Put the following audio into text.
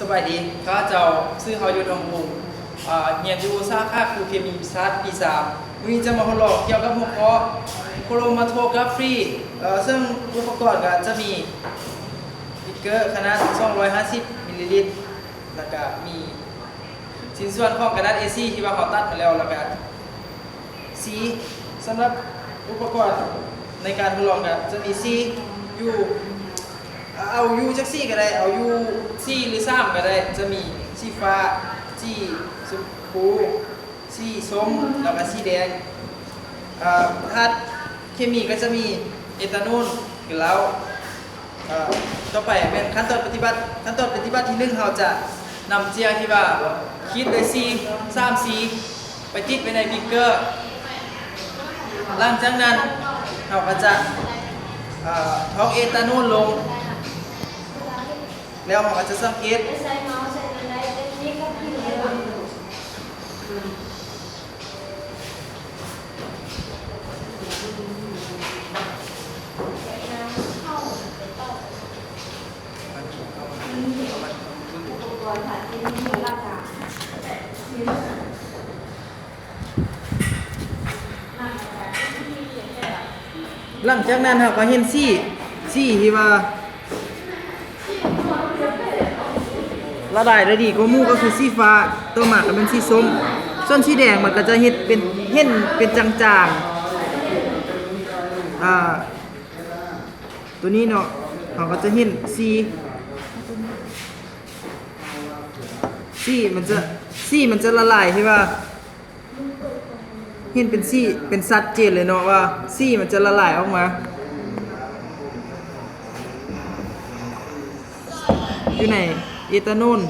สบายดีก็เจ้าซื้อเขาอยู่ทองภูมิเรียนอยู่สาขาครูเคมีศาสตร์ปี3วันนี้จะมาทดลองเกี่ยวกับหัวข้อโครมาโทกราฟีซึ่งอุปกรณ์ก็จะมีบิ๊กเกอร์ขนาด250มิลลิลิตรแล้วก็มีชิ้นส่วนของกระดาษ A4 ที่ว่าเขาตัดมาแล้วแล้วก็สีสำหรับอุปกรณ์ในการทดลองก็จะมีสีอยู่เอายูจักซี่ก็ได้เอายูซี่หรือ3ก็ได้จะมีสีฟ้าสีชมพูสีส้มแล้วก็สีแดงธาตุเคมีก็จะมีเอทานอลคือแล้วต่อไปเป็นขั้นตอนปฏิบัติที่1เราจะนำเจียที่ว่าคิดโดยซี3ซีไปติดไว้ในบิ๊กเกอร์หลังจากนั้นเราก็จะท้องเอทานอลลงแล้วเราก็จะสังเกตหลังจากนั้นเราก็เห็นสีที่ว่าละลายได้ดีกว่าหมู่ก็คือสีฟ้าตัวหมากก็เป็นสีส้มส่วนสีแดงมันก็จะเห็นเป็นจางๆตัวนี้เนาะเราก็จะเห็นมันจะละลายใช่ป่ะเห็นเป็นเป็นชัดเจนเลยเนาะว่ามันจะละลายออกมาอยู่ในเอทานอล